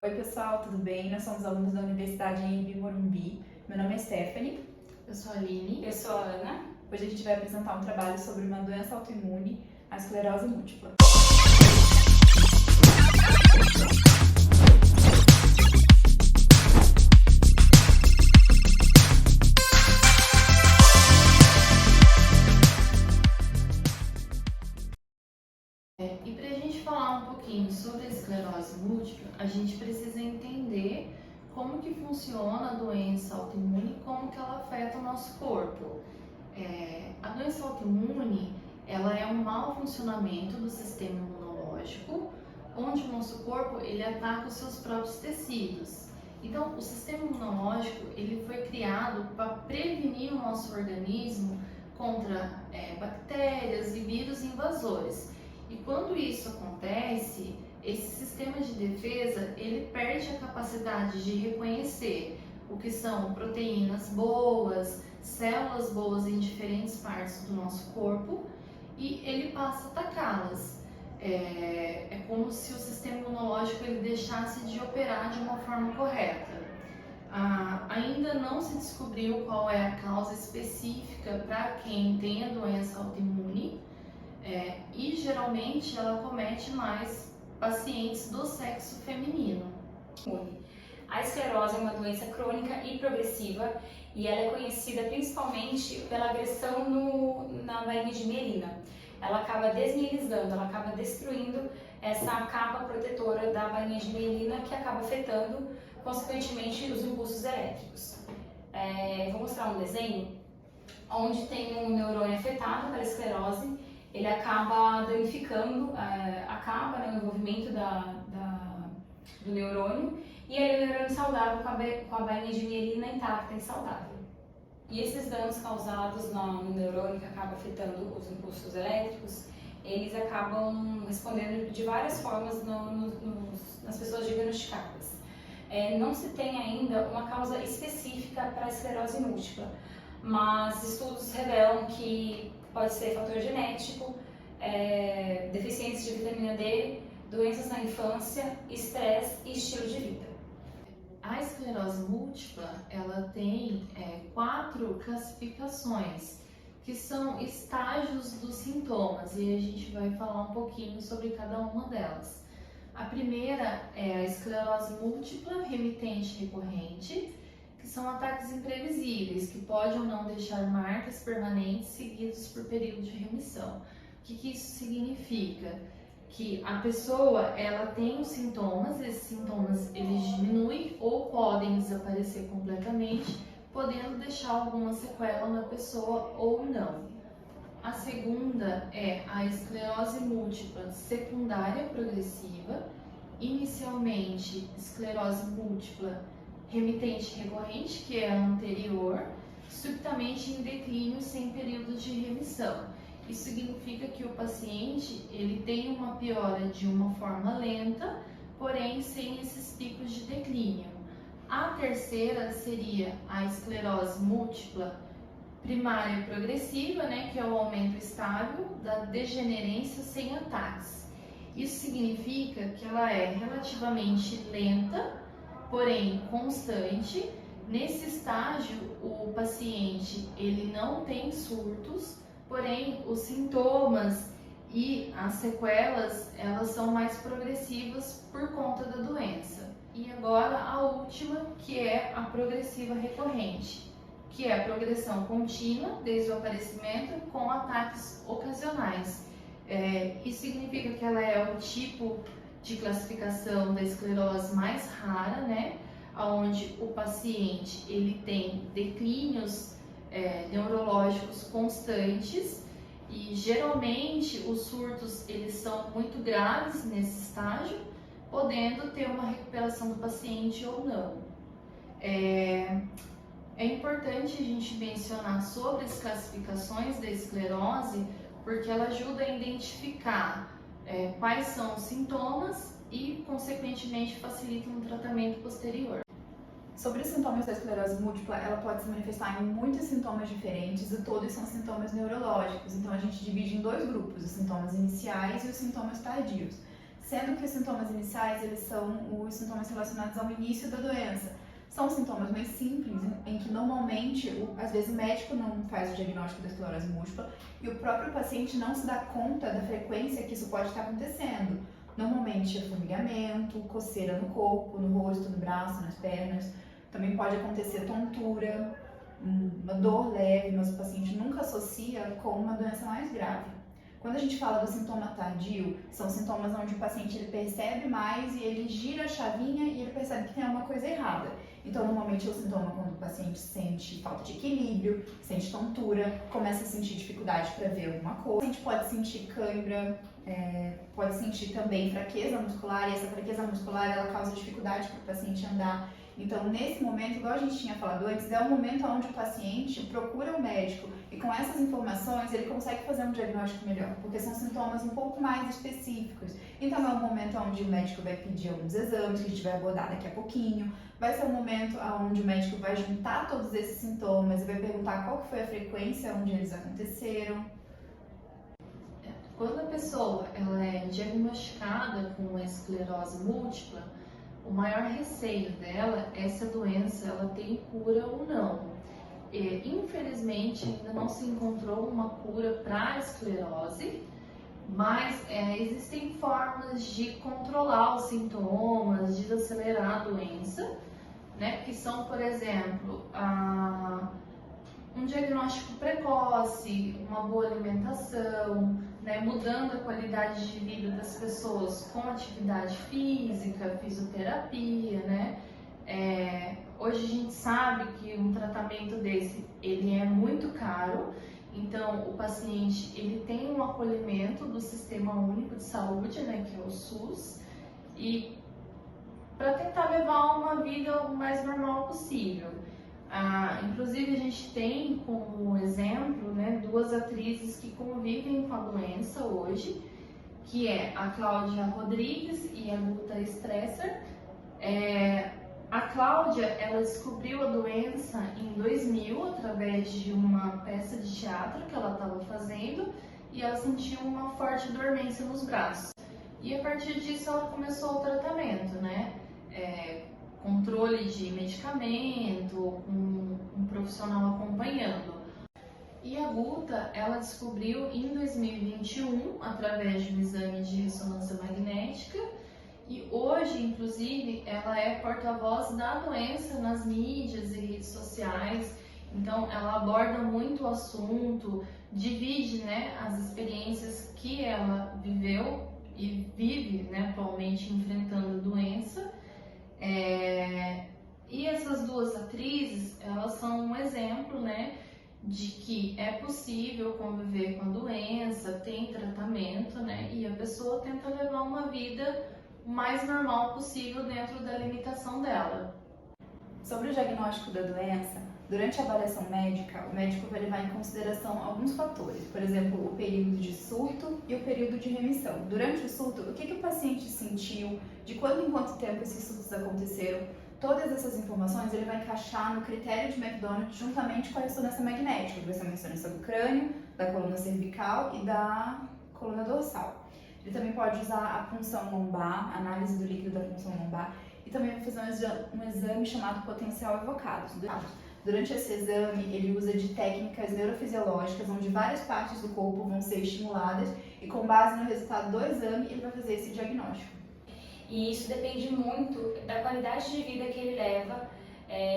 Oi pessoal, tudo bem? Nós somos alunos da Universidade Anhembi Morumbi. Meu nome é Stephanie. Eu sou a Aline. Eu sou a Ana. Hoje a gente vai apresentar um trabalho sobre uma doença autoimune, a esclerose múltipla. E para a gente falar um pouquinho sobre a esclerose múltipla, a gente precisa entender como que funciona a doença autoimune e como que ela afeta o nosso corpo. A doença autoimune, ela é um mau funcionamento do sistema imunológico, onde o nosso corpo ele ataca os seus próprios tecidos. Então, o sistema imunológico ele foi criado para prevenir o nosso organismo contra bactérias e vírus invasores. E quando isso acontece, esse sistema de defesa ele perde a capacidade de reconhecer o que são proteínas boas, células boas em diferentes partes do nosso corpo e ele passa a atacá-las. É como se o sistema imunológico ele deixasse de operar de uma forma correta. Ainda não se descobriu qual é a causa específica para quem tem a doença autoimune. E geralmente ela comete mais pacientes do sexo feminino. A esclerose é uma doença crônica e progressiva e ela é conhecida principalmente pela agressão na bainha de mielina. Ela acaba desmielizando, ela acaba destruindo essa capa protetora da bainha de mielina que acaba afetando, consequentemente, os impulsos elétricos. Vou mostrar um desenho onde tem um neurônio afetado pela esclerose. Ele acaba danificando a capa, o envolvimento do neurônio, e ele é um neurônio saudável com a bainha de mielina intacta e saudável. E esses danos causados no neurônio que acaba afetando os impulsos elétricos, eles acabam respondendo de várias formas nas pessoas diagnosticadas. Não se tem ainda uma causa específica para a esclerose múltipla, mas estudos revelam que pode ser fator genético, deficiência de vitamina D, doenças na infância, estresse e estilo de vida. A esclerose múltipla, ela tem 4 classificações, que são estágios dos sintomas, e a gente vai falar um pouquinho sobre cada uma delas. A primeira é a esclerose múltipla remitente recorrente, que são ataques imprevisíveis, que podem ou não deixar marcas permanentes seguidos por período de remissão. O que isso significa? Que a pessoa ela tem os sintomas, esses sintomas eles diminuem ou podem desaparecer completamente, podendo deixar alguma sequela na pessoa ou não. A segunda é a esclerose múltipla secundária progressiva, inicialmente esclerose múltipla remitente recorrente, que é a anterior, subitamente em declínio sem período de remissão. Isso significa que o paciente ele tem uma piora de uma forma lenta, porém sem esses picos de declínio. A terceira seria a esclerose múltipla primária progressiva, que é o aumento estável da degenerência sem ataques. Isso significa que ela é relativamente lenta, porém constante. Nesse estágio, o paciente ele não tem surtos, porém os sintomas e as sequelas elas são mais progressivas por conta da doença. E agora a última, que é a progressiva recorrente, que é a progressão contínua desde o aparecimento com ataques ocasionais. Isso significa que ela é o tipo de classificação da esclerose mais rara, onde o paciente ele tem declínios neurológicos constantes e geralmente os surtos eles são muito graves nesse estágio, podendo ter uma recuperação do paciente ou não. É importante a gente mencionar sobre as classificações da esclerose, porque ela ajuda a identificar quais são os sintomas e, consequentemente, facilitam um tratamento posterior. Sobre os sintomas da esclerose múltipla, ela pode se manifestar em muitos sintomas diferentes e todos são sintomas neurológicos. Então a gente divide em 2 grupos, os sintomas iniciais e os sintomas tardios. sendo que os sintomas iniciais, eles são os sintomas relacionados ao início da doença. São sintomas mais simples, em que normalmente, às vezes o médico não faz o diagnóstico da esclerose múltipla e o próprio paciente não se dá conta da frequência que isso pode estar acontecendo. Normalmente é formigamento, coceira no corpo, no rosto, no braço, nas pernas. Também pode acontecer tontura, uma dor leve, mas o paciente nunca associa com uma doença mais grave. Quando a gente fala do sintoma tardio, são sintomas onde o paciente ele percebe mais e ele gira a chavinha e ele percebe que tem alguma coisa errada. Então, normalmente é o sintoma quando o paciente sente falta de equilíbrio, sente tontura, começa a sentir dificuldade para ver alguma coisa. O paciente pode sentir cãibra, pode sentir também fraqueza muscular, e essa fraqueza muscular ela causa dificuldade para o paciente andar. Então, nesse momento, igual a gente tinha falado antes, é o momento onde o paciente procura o médico e com essas informações ele consegue fazer um diagnóstico melhor, porque são sintomas um pouco mais específicos. Então, é o momento onde o médico vai pedir alguns exames que a gente vai abordar daqui a pouquinho. Vai ser o momento onde o médico vai juntar todos esses sintomas e vai perguntar qual que foi a frequência onde eles aconteceram. Quando a pessoa ela é diagnosticada com esclerose múltipla, o maior receio dela é se a doença ela tem cura ou não. Infelizmente, ainda não se encontrou uma cura para a esclerose, mas existem formas de controlar os sintomas, de acelerar a doença, né? Que são, por exemplo, um diagnóstico precoce, uma boa alimentação, né, mudando a qualidade de vida das pessoas com atividade física, fisioterapia, né? Hoje a gente sabe que um tratamento desse ele é muito caro, então o paciente ele tem um acolhimento do Sistema Único de Saúde, né, que é o SUS, e para tentar levar uma vida o mais normal possível. Inclusive a gente tem como exemplo, né, duas atrizes que convivem com a doença hoje, que é a Cláudia Rodrigues e a Guta Stresser. A Cláudia, ela descobriu a doença em 2000 através de uma peça de teatro que ela estava fazendo e ela sentiu uma forte dormência nos braços. E a partir disso ela começou o tratamento, né? Controle de medicamento, um profissional acompanhando. E a Guta, ela descobriu em 2021, através de um exame de ressonância magnética, e hoje, inclusive, ela é porta-voz da doença nas mídias e redes sociais. Então, ela aborda muito o assunto, divide, né, as experiências que ela viveu e vive, né, atualmente enfrentando a doença. E essas duas atrizes, elas são um exemplo, né, de que é possível conviver com a doença, tem tratamento, né, e a pessoa tenta levar uma vida o mais normal possível dentro da limitação dela. Sobre o diagnóstico da doença, durante a avaliação médica, o médico vai levar em consideração alguns fatores, por exemplo, o período de surto e o período de remissão. Durante o surto, o que o paciente sentiu, de quanto em quanto tempo esses surtos aconteceram, todas essas informações ele vai encaixar no critério de McDonald juntamente com a ressonância magnética, que vai ser uma ressonância do crânio, da coluna cervical e da coluna dorsal. Ele também pode usar a punção lombar, análise do líquido da punção lombar, e também vai fazer um exame chamado potencial evocado. Durante esse exame, ele usa de técnicas neurofisiológicas, onde várias partes do corpo vão ser estimuladas, e com base no resultado do exame, ele vai fazer esse diagnóstico. E isso depende muito da qualidade de vida que ele leva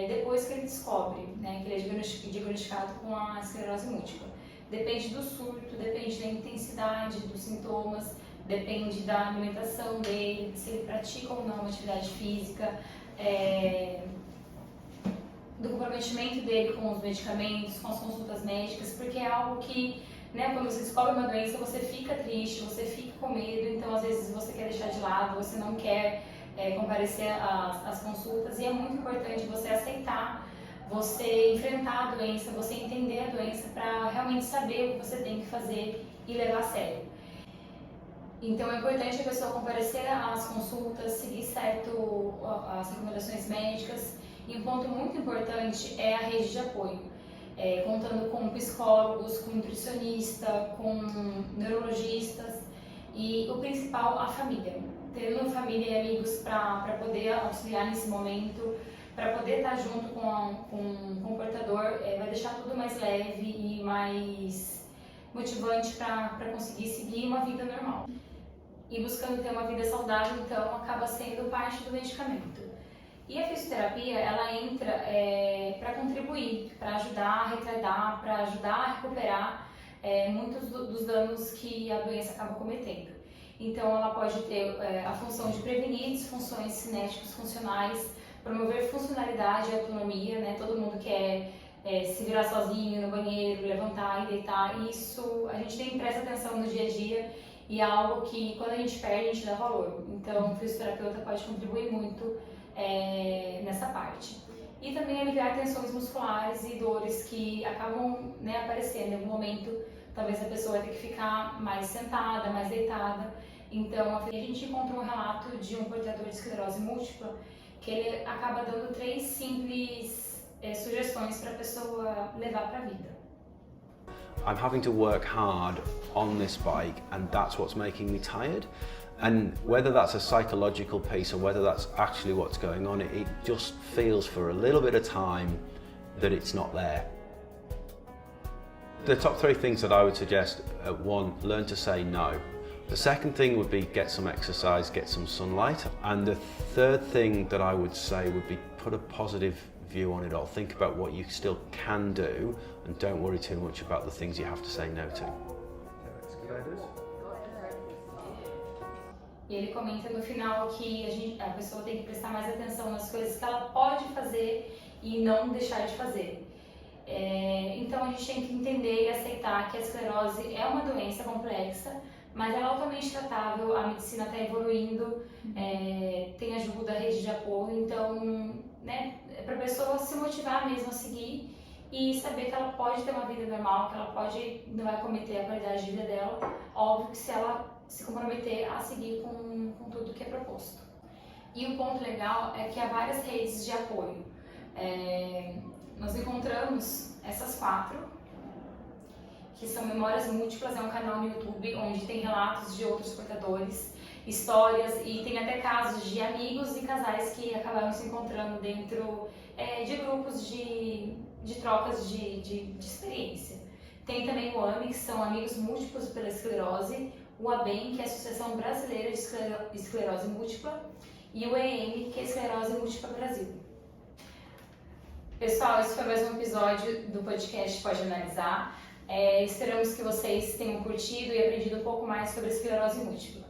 depois que ele descobre, né, que ele é diagnosticado com a esclerose múltipla. Depende do surto, depende da intensidade dos sintomas, depende da alimentação dele, se ele pratica ou não atividade física, do comprometimento dele com os medicamentos, com as consultas médicas, porque é algo que, né, quando você descobre uma doença, você fica triste, você fica com medo, então às vezes você quer deixar de lado, você não quer comparecer às consultas, e é muito importante você aceitar, você enfrentar a doença, você entender a doença para realmente saber o que você tem que fazer e levar a sério. Então é importante a pessoa comparecer às consultas, seguir certo as recomendações médicas, e um ponto muito importante é a rede de apoio, contando com psicólogos, com nutricionista, com neurologistas, E o principal, a família. Tendo família e amigos para poder auxiliar nesse momento, para poder estar junto com o portador, vai deixar tudo mais leve e mais motivante para conseguir seguir uma vida normal. E buscando ter uma vida saudável, então, acaba sendo parte do medicamento. E a fisioterapia, ela entra para contribuir, para ajudar a retardar, para ajudar a recuperar muitos dos danos que a doença acaba cometendo. Então, ela pode ter a função de prevenir disfunções cinéticas funcionais, promover funcionalidade e autonomia, né? Todo mundo quer se virar sozinho no banheiro, levantar e deitar. Isso a gente tem que prestar atenção no dia a dia e é algo que quando a gente perde, a gente dá valor. Então, o fisioterapeuta pode contribuir muito nessa parte. E também aliviar tensões musculares e dores que acabam, né, aparecendo em algum momento. Talvez a pessoa vai ter que ficar mais sentada, mais deitada. Então, a gente encontrou um relato de um portador de esclerose múltipla que ele acaba dando 3 simples sugestões para a pessoa levar para a vida. I'm having to work hard on this bike and that's what's making me tired. And whether that's a psychological piece or whether that's actually what's going on, it just feels for a little bit of time that it's not there. The top 3 things that I would suggest, 1, learn to say no. The second thing would be get some exercise, get some sunlight. And the third thing that I would say would be put a positive view on it all. Think about what you still can do and don't worry too much about the things you have to say no to. E ele comenta no final que a pessoa tem que prestar mais atenção nas coisas que ela pode fazer e não deixar de fazer. Então a gente tem que entender e aceitar que a esclerose é uma doença complexa, mas ela é altamente tratável, a medicina está evoluindo, tem ajuda, rede de apoio, então, né, é para a pessoa se motivar mesmo a seguir e saber que ela pode ter uma vida normal, que ela não vai comprometer a qualidade de vida dela, óbvio que se ela se comprometer a seguir com tudo que é proposto. E o ponto legal é que há várias redes de apoio. Nós encontramos essas 4, que são Memórias Múltiplas, é um canal no YouTube onde tem relatos de outros portadores, histórias e tem até casos de amigos e casais que acabaram se encontrando dentro de grupos de trocas de experiência. Tem também o AME, que são Amigos Múltiplos pela Esclerose, o ABEM, que é a Associação Brasileira de Esclerose Múltipla, e o EM, que é a Esclerose Múltipla Brasil. Pessoal, esse foi mais um episódio do podcast Pode Analisar. Esperamos que vocês tenham curtido e aprendido um pouco mais sobre a esclerose múltipla.